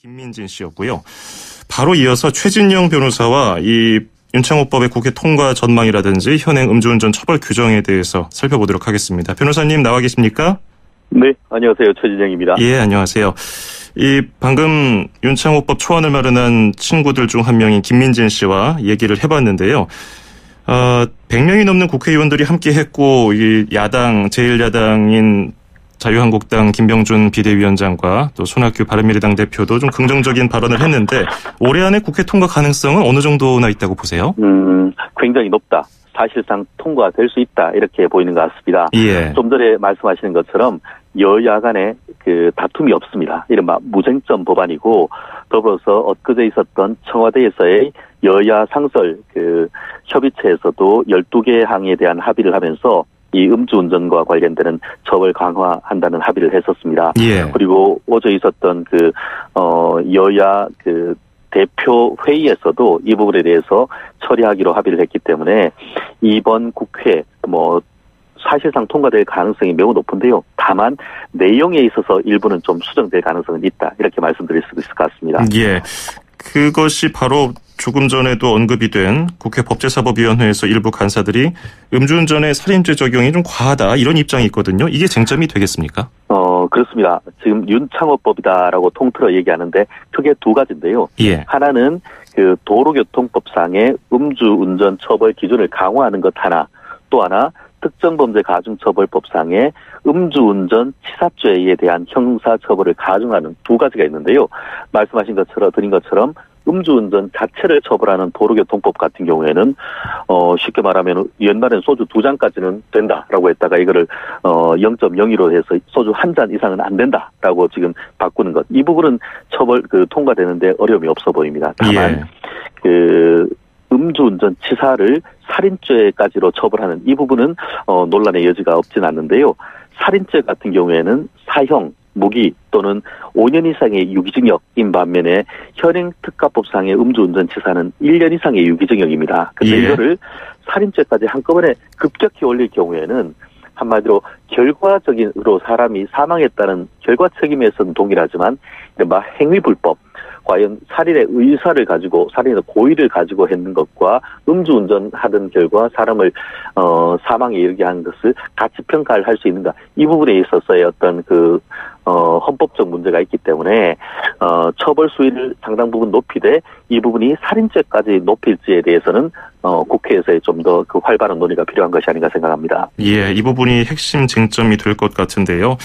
김민진 씨였고요. 바로 이어서 최진영 변호사와 이 윤창호법의 국회 통과 전망이라든지 현행 음주운전 처벌 규정에 대해서 살펴보도록 하겠습니다. 변호사님 나와 계십니까? 네, 안녕하세요. 최진영입니다. 예, 안녕하세요. 이 방금 윤창호법 초안을 마련한 친구들 중 한 명인 김민진 씨와 얘기를 해봤는데요. 100명이 넘는 국회의원들이 함께 했고, 이 야당, 제1야당인 자유한국당 김병준 비대위원장과 또 손학규 바른미래당 대표도 좀 긍정적인 발언을 했는데 올해 안에 국회 통과 가능성은 어느 정도나 있다고 보세요? 굉장히 높다. 사실상 통과될 수 있다. 이렇게 보이는 것 같습니다. 예. 좀 전에 말씀하시는 것처럼 여야 간에 그 다툼이 없습니다. 이른바 무쟁점 법안이고 더불어서 엊그제 있었던 청와대에서의 여야 상설 그 협의체에서도 12개 항에 대한 합의를 하면서 이 음주운전과 관련되는 처벌 강화한다는 합의를 했었습니다. 예. 그리고 어제 있었던 그 여야 그 대표 회의에서도 이 부분에 대해서 처리하기로 합의를 했기 때문에 이번 국회 사실상 통과될 가능성이 매우 높은데요. 다만 내용에 있어서 일부는 좀 수정될 가능성은 있다. 이렇게 말씀드릴 수 있을 것 같습니다. 예. 그것이 바로 조금 전에도 언급이 된 국회 법제사법위원회에서 일부 간사들이 음주운전의 살인죄 적용이 좀 과하다 이런 입장이 있거든요. 이게 쟁점이 되겠습니까? 그렇습니다. 지금 윤창호법이다라고 통틀어 얘기하는데 크게 두 가지인데요. 예. 하나는 그 도로교통법상의 음주운전 처벌 기준을 강화하는 것 하나, 또 하나 특정범죄 가중처벌법상의 음주운전 치사죄에 대한 형사처벌을 가중하는 두 가지가 있는데요. 말씀하신 것처럼 드린 것처럼 음주운전 자체를 처벌하는 도로교통법 같은 경우에는 쉽게 말하면 옛날엔 소주 2잔까지는 된다라고 했다가 이거를 0.02로 해서 소주 1잔 이상은 안 된다라고 지금 바꾸는 것. 이 부분은 처벌 통과되는데 어려움이 없어 보입니다. 다만 음주운전 치사를 살인죄까지로 처벌하는 이 부분은 논란의 여지가 없진 않는데요. 살인죄 같은 경우에는 사형, 무기 또는 5년 이상의 유기징역인 반면에 현행 특가법상의 음주운전 치사는 1년 이상의 유기징역입니다. 그런데 이거를 살인죄까지 한꺼번에 급격히 올릴 경우에는 한마디로 결과적으로 사람이 사망했다는 결과 책임에서는 동일하지만 이른바 행위불법, 과연 살인의 의사를 가지고 살인의 고의를 가지고 했는 것과 음주운전 하던 결과 사람을 사망에 이르게 한 것을 같이 평가를 할 수 있는가, 이 부분에 있어서의 어떤 헌법적 문제가 있기 때문에 처벌 수위를 상당 부분 높이되 이 부분이 살인죄까지 높일지에 대해서는 국회에서의 좀 더 그 활발한 논의가 필요한 것이 아닌가 생각합니다. 예, 이 부분이 핵심 쟁점이 될 것 같은데요.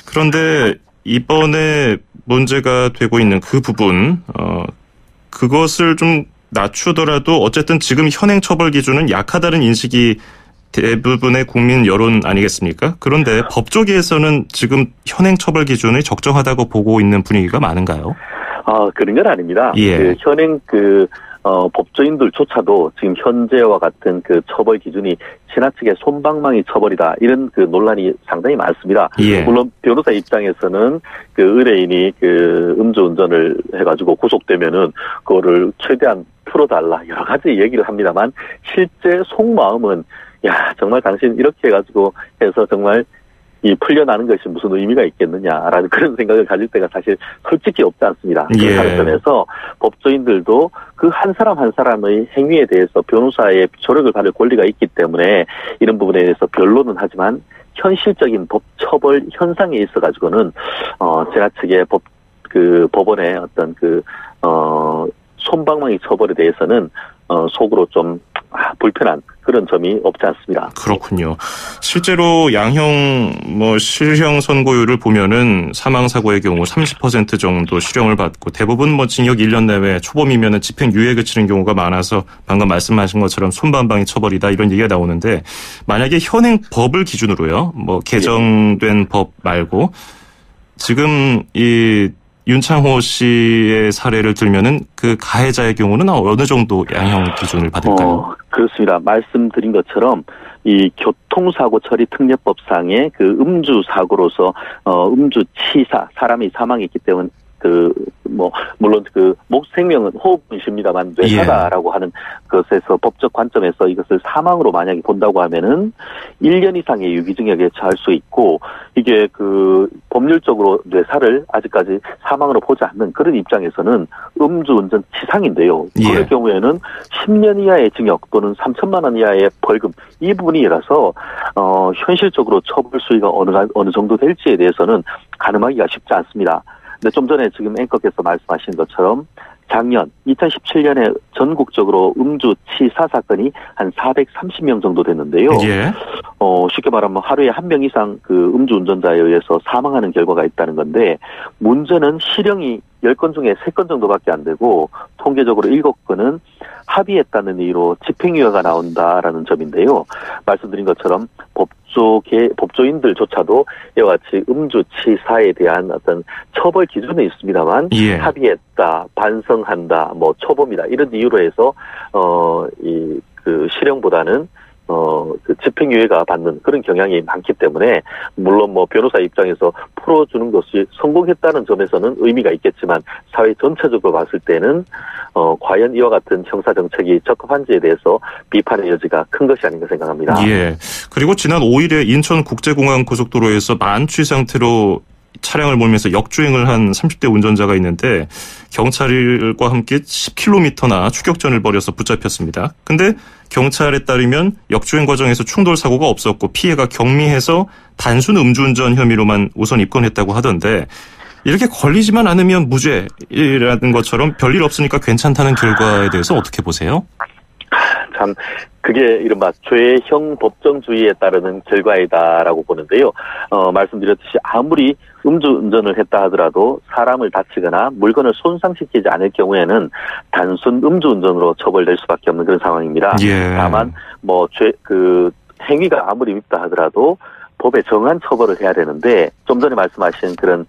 그런데 이번에 문제가 되고 있는 그 부분, 그것을 좀 낮추더라도 어쨌든 지금 현행 처벌 기준은 약하다는 인식이 대부분의 국민 여론 아니겠습니까? 그런데 법조계에서는 지금 현행 처벌 기준이 적정하다고 보고 있는 분위기가 많은가요? 그런 건 아닙니다. 예. 현행 법조인들조차도 지금 현재와 같은 그 처벌 기준이 지나치게 솜방망이 처벌이다, 이런 그 논란이 상당히 많습니다. 예. 물론 변호사 입장에서는 그 의뢰인이 그 음주운전을 해가지고 구속되면은 그거를 최대한 풀어달라 여러 가지 얘기를 합니다만 실제 속마음은 정말 당신 이렇게 해가지고 해서 정말 이 풀려나는 것이 무슨 의미가 있겠느냐라는 그런 생각을 가질 때가 사실 솔직히 없지 않습니다. 예. 그런 점에서 법조인들도 그 한 사람 한 사람의 행위에 대해서 변호사의 조력을 받을 권리가 있기 때문에 이런 부분에 대해서 변론은 하지만 현실적인 법 처벌 현상에 있어 가지고는 지나치게 법원의 어떤 솜방망이 처벌에 대해서는 속으로 좀 불편한 그런 점이 없지 않습니다. 그렇군요. 실제로 양형 실형 선고율을 보면은 사망 사고의 경우 30% 정도 실형을 받고 대부분 징역 1년 내외, 초범이면은 집행유예 그치는 경우가 많아서 방금 말씀하신 것처럼 손방망이 처벌이다 이런 얘기가 나오는데 만약에 현행 법을 기준으로요, 개정된 법 말고 지금 이 윤창호 씨의 사례를 들면은 그 가해자의 경우는 어느 정도 양형 기준을 받을까요? 그렇습니다. 말씀드린 것처럼 이 교통사고 처리 특례법상의 그 음주 사고로서 음주 치사, 사람이 사망했기 때문에 뭐 물론 그 생명은 호흡이십니다만 뇌사다라고 하는 것에서 법적 관점에서 이것을 사망으로 만약에 본다고 하면은 1년 이상의 유기징역에 처할 수 있고 이게 그 법률적으로 뇌사를 아직까지 사망으로 보지 않는 그런 입장에서는 음주운전 치상인데요. 그럴 경우에는 10년 이하의 징역 또는 3천만 원 이하의 벌금 이 부분이라서 현실적으로 처벌 수위가 어느 정도 될지에 대해서는 가늠하기가 쉽지 않습니다. 근데 좀 전에 지금 앵커께서 말씀하신 것처럼 작년 2017년에 전국적으로 음주 치사 사건이 한 430명 정도 됐는데요. 쉽게 말하면 하루에 한 명 이상 그 음주 운전자에 의해서 사망하는 결과가 있다는 건데 문제는 실형이 10건 중에 3건 정도밖에 안 되고 통계적으로 7건은 합의했다는 이유로 집행유예가 나온다라는 점인데요. 말씀드린 것처럼 법조인들조차도 이와 같이 음주치사에 대한 어떤 처벌 기준은 있습니다만 합의했다, 반성한다, 뭐 초범이다 이런 이유로 해서 그 실형보다는 그 집행유예가 받는 그런 경향이 많기 때문에 물론 뭐 변호사 입장에서 풀어주는 것이 성공했다는 점에서는 의미가 있겠지만 사회 전체적으로 봤을 때는 과연 이와 같은 형사 정책이 적합한지에 대해서 비판의 여지가 큰 것이 아닌가 생각합니다. 그리고 지난 5일에 인천국제공항 고속도로에서 만취 상태로 차량을 몰면서 역주행을 한 30대 운전자가 있는데 경찰과 함께 10km나 추격전을 벌여서 붙잡혔습니다. 근데 경찰에 따르면 역주행 과정에서 충돌 사고가 없었고 피해가 경미해서 단순 음주운전 혐의로만 우선 입건했다고 하던데 이렇게 걸리지만 않으면 무죄라는 것처럼 별일 없으니까 괜찮다는 결과에 대해서 어떻게 보세요? 참 그게 이른바 죄형 법정주의에 따르는 결과이다라고 보는데요. 말씀드렸듯이 아무리 음주운전을 했다 하더라도 사람을 다치거나 물건을 손상시키지 않을 경우에는 단순 음주운전으로 처벌될 수밖에 없는 그런 상황입니다. 다만 뭐 행위가 아무리 밉다 하더라도 법에 정한 처벌을 해야 되는데 좀 전에 말씀하신 그런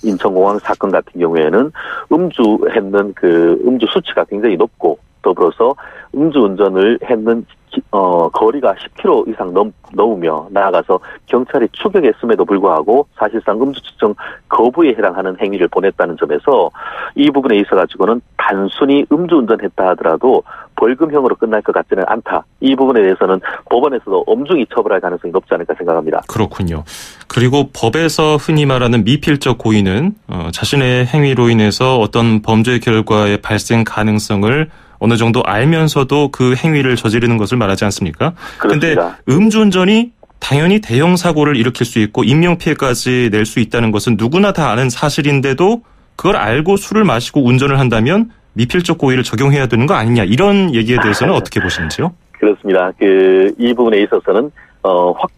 인천공항 사건 같은 경우에는 음주했는 그 음주 수치가 굉장히 높고 더불어서 음주운전을 했는 거리가 10km 이상 넘으며 나아가서 경찰이 추격했음에도 불구하고 사실상 음주 측정 거부에 해당하는 행위를 보냈다는 점에서 이 부분에 있어가지고는 단순히 음주운전했다 하더라도 벌금형으로 끝날 것 같지는 않다. 이 부분에 대해서는 법원에서도 엄중히 처벌할 가능성이 높지 않을까 생각합니다. 그렇군요. 그리고 법에서 흔히 말하는 미필적 고의는 자신의 행위로 인해서 어떤 범죄 결과의 발생 가능성을 어느 정도 알면서도 그 행위를 저지르는 것을 말하지 않습니까? 그런데 음주운전이 당연히 대형 사고를 일으킬 수 있고 인명피해까지 낼 수 있다는 것은 누구나 다 아는 사실인데도 그걸 알고 술을 마시고 운전을 한다면 미필적 고의를 적용해야 되는 거 아니냐 이런 얘기에 대해서는 어떻게 보시는지요? 그렇습니다. 이 부분에 있어서는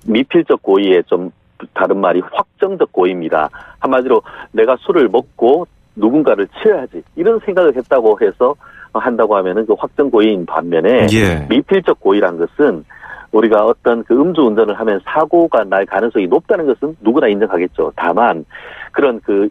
미필적 고의의 좀 다른 말이 확정적 고의입니다. 한마디로 내가 술을 먹고 누군가를 치어야지 이런 생각을 했다고 해서 한다고 하면은 그 확정 고의인 반면에 미필적 고의란 것은 우리가 어떤 그 음주운전을 하면 사고가 날 가능성이 높다는 것은 누구나 인정하겠죠. 다만 그런 그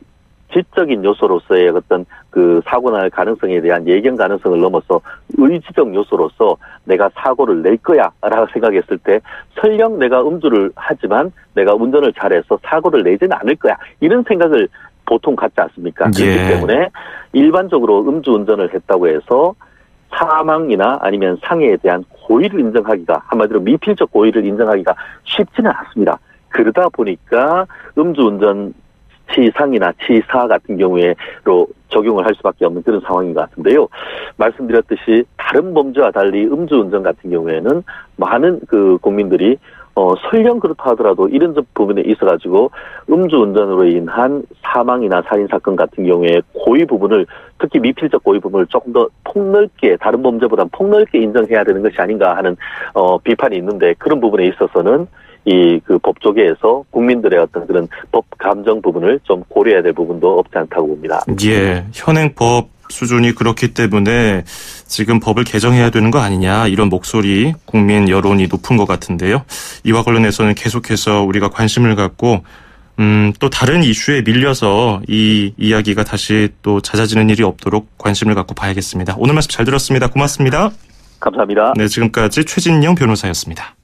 지적인 요소로서의 어떤 그 사고 날 가능성에 대한 예견 가능성을 넘어서 의지적 요소로서 내가 사고를 낼 거야라고 생각했을 때 설령 내가 음주를 하지만 내가 운전을 잘해서 사고를 내지는 않을 거야 이런 생각을 보통 갖지 않습니까? 그렇기 때문에 일반적으로 음주운전을 했다고 해서 사망이나 아니면 상해에 대한 고의를 인정하기가 한마디로 미필적 고의를 인정하기가 쉽지는 않습니다. 그러다 보니까 음주운전 치상이나 치사 같은 경우에로 적용을 할 수밖에 없는 그런 상황인 것 같은데요. 말씀드렸듯이 다른 범죄와 달리 음주운전 같은 경우에는 많은 그 국민들이 설령 그렇다 하더라도 이런 부분에 있어가지고 음주운전으로 인한 사망이나 살인사건 같은 경우에 고의 부분을 특히 미필적 고의 부분을 조금 더 폭넓게 다른 범죄보다 폭넓게 인정해야 되는 것이 아닌가 하는 비판이 있는데 그런 부분에 있어서는 그 법조계에서 국민들의 어떤 그런 법 감정 부분을 좀 고려해야 될 부분도 없지 않다고 봅니다. 현행법 수준이 그렇기 때문에 지금 법을 개정해야 되는 거 아니냐 이런 목소리 국민 여론이 높은 것 같은데요. 이와 관련해서는 계속해서 우리가 관심을 갖고 또 다른 이슈에 밀려서 이 이야기가 다시 또 잦아지는 일이 없도록 관심을 갖고 봐야겠습니다. 오늘 말씀 잘 들었습니다. 고맙습니다. 감사합니다. 네, 지금까지 최진영 변호사였습니다.